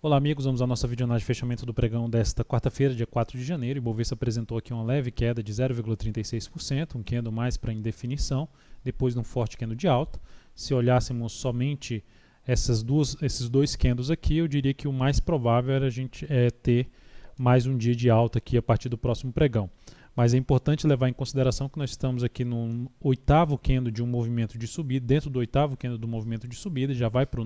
Olá amigos, vamos à nossa videoanálise de fechamento do pregão desta quarta-feira, dia 4 de janeiro. O Ibovespa apresentou aqui uma leve queda de 0,36%, um candle mais para indefinição, depois de um forte candle de alta. Se olhássemos somente esses dois candles aqui, eu diria que o mais provável era a gente ter mais um dia de alta aqui a partir do próximo pregão. Mas é importante levar em consideração que nós estamos aqui no oitavo candle de um movimento de subida, dentro do oitavo candle do movimento de subida, já vai para o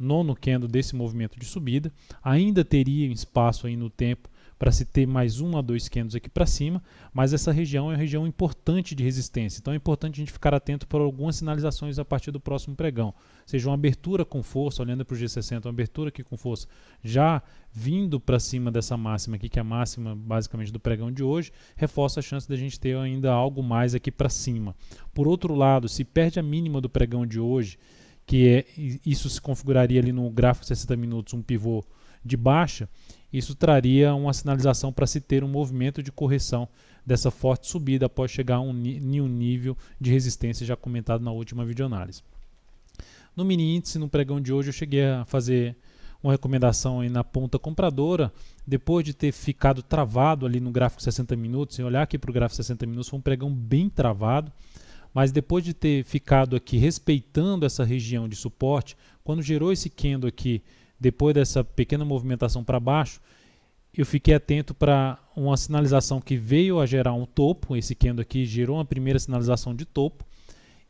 nono candle desse movimento de subida. Ainda teria espaço aí no tempo para se ter mais um a dois candles aqui para cima, mas essa região é uma região importante de resistência, então é importante a gente ficar atento para algumas sinalizações a partir do próximo pregão, seja uma abertura com força, olhando para o G60, uma abertura aqui com força, já vindo para cima dessa máxima aqui, que é a máxima basicamente do pregão de hoje, reforça a chance da gente ter ainda algo mais aqui para cima. Por outro lado, se perde a mínima do pregão de hoje, isso se configuraria ali no gráfico de 60 minutos um pivô de baixa, isso traria uma sinalização para se ter um movimento de correção dessa forte subida após chegar a um nível de resistência já comentado na última videoanálise. No mini índice, no pregão de hoje, eu cheguei a fazer uma recomendação aí na ponta compradora, depois de ter ficado travado ali no gráfico 60 minutos, se olhar aqui para o gráfico 60 minutos, foi um pregão bem travado, mas depois de ter ficado aqui respeitando essa região de suporte, quando gerou esse candle aqui, depois dessa pequena movimentação para baixo, eu fiquei atento para uma sinalização que veio a gerar um topo. Esse candle aqui gerou uma primeira sinalização de topo,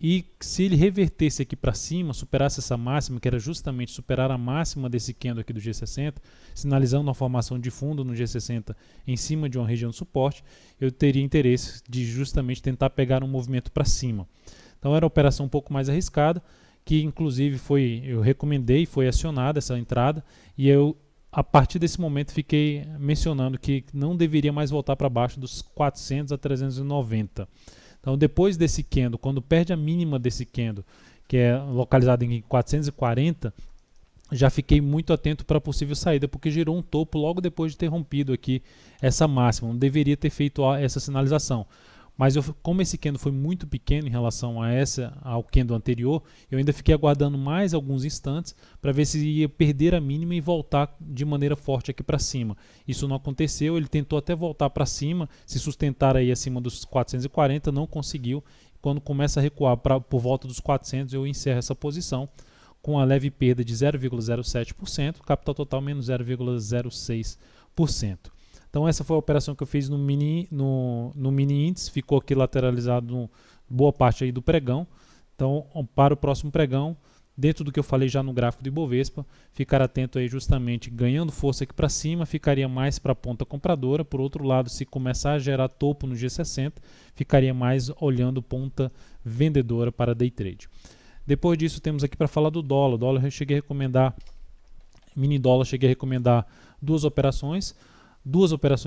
e se ele revertesse aqui para cima, superasse essa máxima, que era justamente superar a máxima desse candle aqui do G60, sinalizando uma formação de fundo no G60 em cima de uma região de suporte, eu teria interesse de justamente tentar pegar um movimento para cima. Então era uma operação um pouco mais arriscada, que inclusive eu recomendei, foi acionada essa entrada, e eu a partir desse momento fiquei mencionando que não deveria mais voltar para baixo dos 400 a 390. Então depois desse candle, quando perde a mínima desse candle, que é localizado em 440, já fiquei muito atento para a possível saída, porque gerou um topo logo depois de ter rompido aqui essa máxima. Não deveria ter feito essa sinalização. Mas como esse candle foi muito pequeno em relação ao candle anterior, eu ainda fiquei aguardando mais alguns instantes para ver se ia perder a mínima e voltar de maneira forte aqui para cima. Isso não aconteceu, ele tentou até voltar para cima, se sustentar aí acima dos 440, não conseguiu. Quando começa a recuar por volta dos 400, eu encerro essa posição com a leve perda de 0,07%, capital total menos 0,06%. Então essa foi a operação que eu fiz no mini índice, ficou aqui lateralizado boa parte aí do pregão. Então para o próximo pregão, dentro do que eu falei já no gráfico do Ibovespa, ficar atento aí justamente ganhando força aqui para cima, ficaria mais para a ponta compradora. Por outro lado, se começar a gerar topo no G60, ficaria mais olhando ponta vendedora para day trade. Depois disso temos aqui para falar do dólar. O dólar eu cheguei a recomendar, mini dólar, cheguei a recomendar duas operações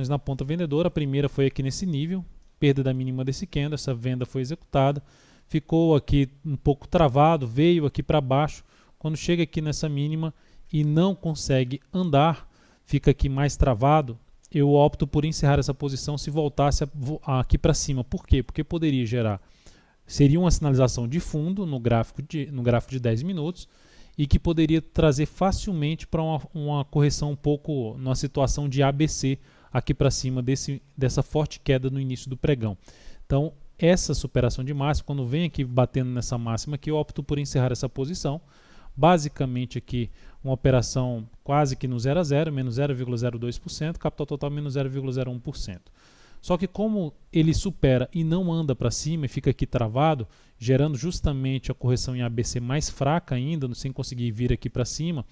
na ponta vendedora. A primeira foi aqui nesse nível, perda da mínima desse candle, essa venda foi executada, ficou aqui um pouco travado, veio aqui para baixo, quando chega aqui nessa mínima e não consegue andar, fica aqui mais travado, eu opto por encerrar essa posição se voltasse aqui para cima. Por quê? Porque poderia gerar, seria uma sinalização de fundo no gráfico de 10 minutos, e que poderia trazer facilmente para uma correção um pouco numa situação de ABC aqui para cima dessa forte queda no início do pregão. Então essa superação de máxima, quando vem aqui batendo nessa máxima aqui, eu opto por encerrar essa posição. Basicamente aqui uma operação quase que no 0 a 0, menos 0,02%, capital total menos 0,01%. Só que como ele supera e não anda para cima e fica aqui travado, gerando justamente a correção em ABC mais fraca ainda, sem conseguir vir aqui para cima,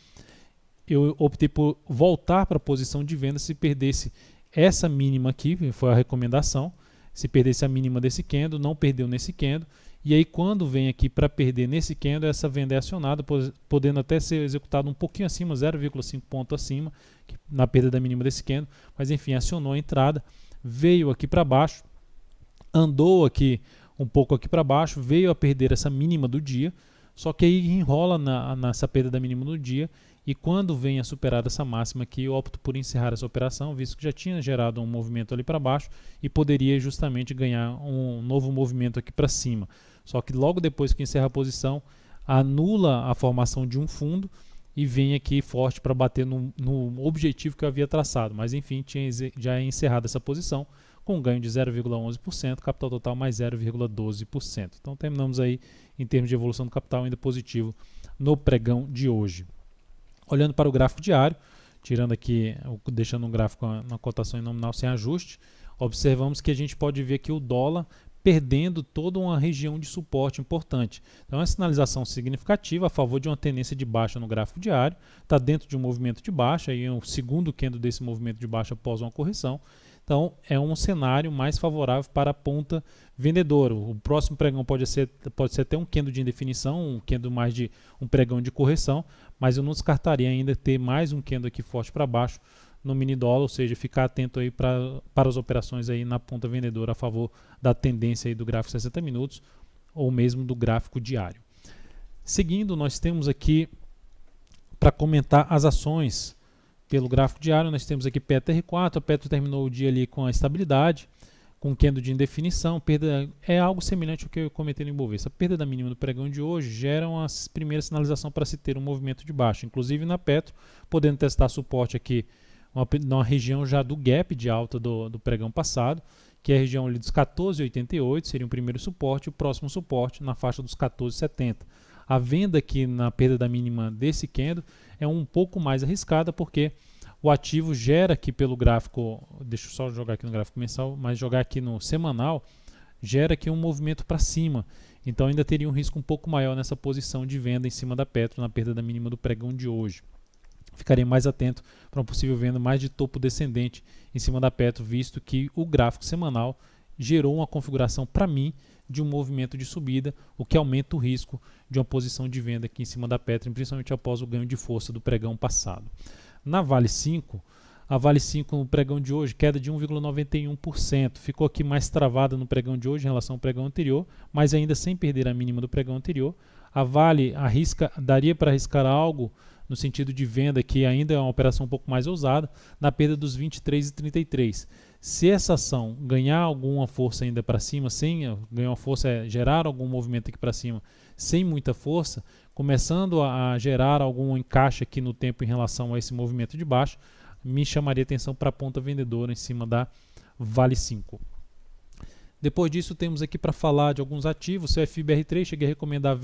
eu optei por voltar para a posição de venda se perdesse essa mínima aqui, foi a recomendação, se perdesse a mínima desse candle, não perdeu nesse candle, e aí quando vem aqui para perder nesse candle, essa venda é acionada, podendo até ser executada um pouquinho acima, 0,5 ponto acima, na perda da mínima desse candle, mas enfim, acionou a entrada, veio aqui para baixo, andou aqui um pouco aqui para baixo, veio a perder essa mínima do dia, só que aí enrola nessa perda da mínima do dia, e quando vem a superar essa máxima aqui, eu opto por encerrar essa operação, visto que já tinha gerado um movimento ali para baixo e poderia justamente ganhar um novo movimento aqui para cima. Só que logo depois que encerra a posição, anula a formação de um fundo e vem aqui forte para bater no objetivo que eu havia traçado, mas enfim, já encerrado essa posição com um ganho de 0,11%, capital total mais 0,12%. Então terminamos aí em termos de evolução do capital ainda positivo no pregão de hoje. Olhando para o gráfico diário, tirando aqui, deixando um gráfico na cotação em nominal sem ajuste, observamos que a gente pode ver que o dólar perdendo toda uma região de suporte importante. Então é uma sinalização significativa a favor de uma tendência de baixa no gráfico diário, está dentro de um movimento de baixa, e é o segundo candle desse movimento de baixa após uma correção. Então é um cenário mais favorável para a ponta vendedora. O próximo pregão pode ser até um candle de indefinição, um candle mais de um pregão de correção, mas eu não descartaria ainda ter mais um candle aqui forte para baixo no mini dólar, ou seja, ficar atento aí para as operações aí na ponta vendedora a favor da tendência aí do gráfico 60 minutos ou mesmo do gráfico diário. Seguindo, nós temos aqui para comentar as ações pelo gráfico diário, nós temos aqui PetroR4, a Petro terminou o dia ali com a estabilidade, com candle de indefinição, perda é algo semelhante ao que eu comentei no Ibovespa. A perda da mínima do pregão de hoje gera uma primeira sinalização para se ter um movimento de baixa, inclusive na Petro, podendo testar suporte aqui uma região já do gap de alta do pregão passado, que é a região ali dos 14,88, seria o primeiro suporte, o próximo suporte na faixa dos 14,70. A venda aqui na perda da mínima desse candle é um pouco mais arriscada, porque o ativo gera aqui pelo gráfico, deixa eu só jogar aqui no gráfico mensal, mas jogar aqui no semanal, gera aqui um movimento para cima. Então ainda teria um risco um pouco maior nessa posição de venda em cima da Petro, na perda da mínima do pregão de hoje. Ficarei mais atento para uma possível venda mais de topo descendente em cima da Petro, visto que o gráfico semanal gerou uma configuração para mim de um movimento de subida, o que aumenta o risco de uma posição de venda aqui em cima da Petro, principalmente após o ganho de força do pregão passado. Na Vale 5, a Vale 5 no pregão de hoje, queda de 1,91%, ficou aqui mais travada no pregão de hoje em relação ao pregão anterior, mas ainda sem perder a mínima do pregão anterior. A Vale daria para arriscar algo no sentido de venda, que ainda é uma operação um pouco mais ousada, na perda dos 23,33. Se essa ação ganhar alguma força ainda para cima, ganhar uma força, gerar algum movimento aqui para cima, sem muita força, começando a gerar algum encaixe aqui no tempo em relação a esse movimento de baixo, me chamaria atenção para a ponta vendedora em cima da Vale 5. Depois disso, temos aqui para falar de alguns ativos. O CFBR3, cheguei a recomendar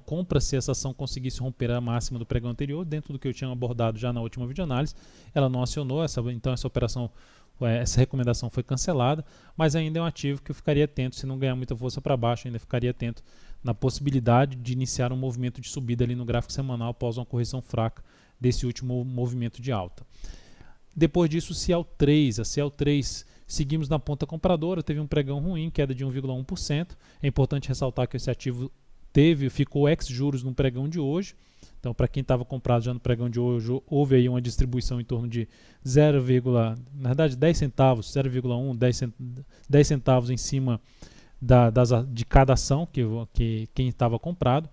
compra se essa ação conseguisse romper a máxima do pregão anterior, dentro do que eu tinha abordado já na última videoanálise. Ela não acionou, então essa recomendação foi cancelada, mas ainda é um ativo que eu ficaria atento, se não ganhar muita força para baixo, ainda ficaria atento na possibilidade de iniciar um movimento de subida ali no gráfico semanal após uma correção fraca desse último movimento de alta. Depois disso, o Ciel3, a Ciel3 seguimos na ponta compradora, teve um pregão ruim, queda de 1,1%. É importante ressaltar que esse ativo ficou ex-juros no pregão de hoje. Então, para quem estava comprado já no pregão de hoje, houve aí uma distribuição em torno de 10 centavos, 0,1, 10 centavos em cima de cada ação que quem estava comprado.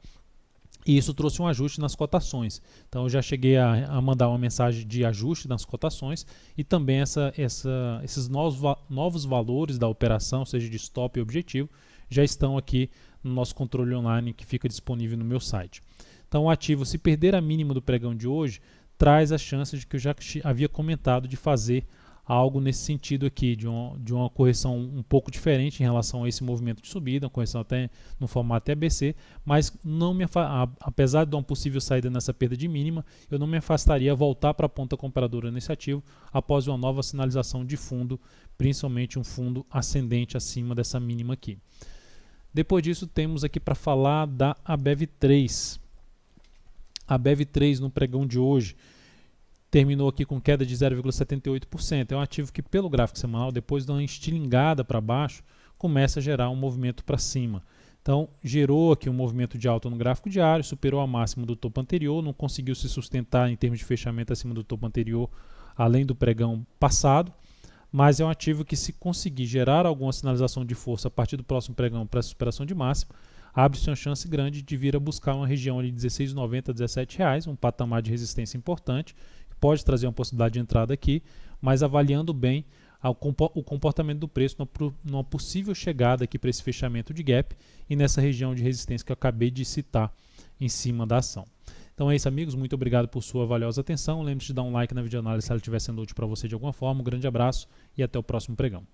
E isso trouxe um ajuste nas cotações. Então eu já cheguei a mandar uma mensagem de ajuste nas cotações e também esses novos valores da operação, ou seja, de stop e objetivo, já estão aqui no nosso controle online que fica disponível no meu site. Então o ativo, se perder a mínima do pregão de hoje, traz as chances de que eu já havia comentado de fazer algo nesse sentido aqui, de uma correção um pouco diferente em relação a esse movimento de subida, uma correção até no formato ABC, mas apesar de uma possível saída nessa perda de mínima, eu não me afastaria a voltar para a ponta compradora nesse ativo após uma nova sinalização de fundo, principalmente um fundo ascendente acima dessa mínima aqui. Depois disso, temos aqui para falar da ABEV3. A ABEV3 no pregão de hoje terminou aqui com queda de 0,78%. É um ativo que, pelo gráfico semanal, depois de uma estilingada para baixo, começa a gerar um movimento para cima. Então, gerou aqui um movimento de alta no gráfico diário, superou a máxima do topo anterior, não conseguiu se sustentar em termos de fechamento acima do topo anterior, além do pregão passado, mas é um ativo que, se conseguir gerar alguma sinalização de força a partir do próximo pregão para a superação de máxima, abre-se uma chance grande de vir a buscar uma região ali de R$16,90 a R$17,00, um patamar de resistência importante, pode trazer uma possibilidade de entrada aqui, mas avaliando bem o comportamento do preço numa possível chegada aqui para esse fechamento de gap e nessa região de resistência que eu acabei de citar em cima da ação. Então é isso, amigos. Muito obrigado por sua valiosa atenção. Lembre-se de dar um like na videoanálise se ela estiver sendo útil para você de alguma forma. Um grande abraço e até o próximo pregão.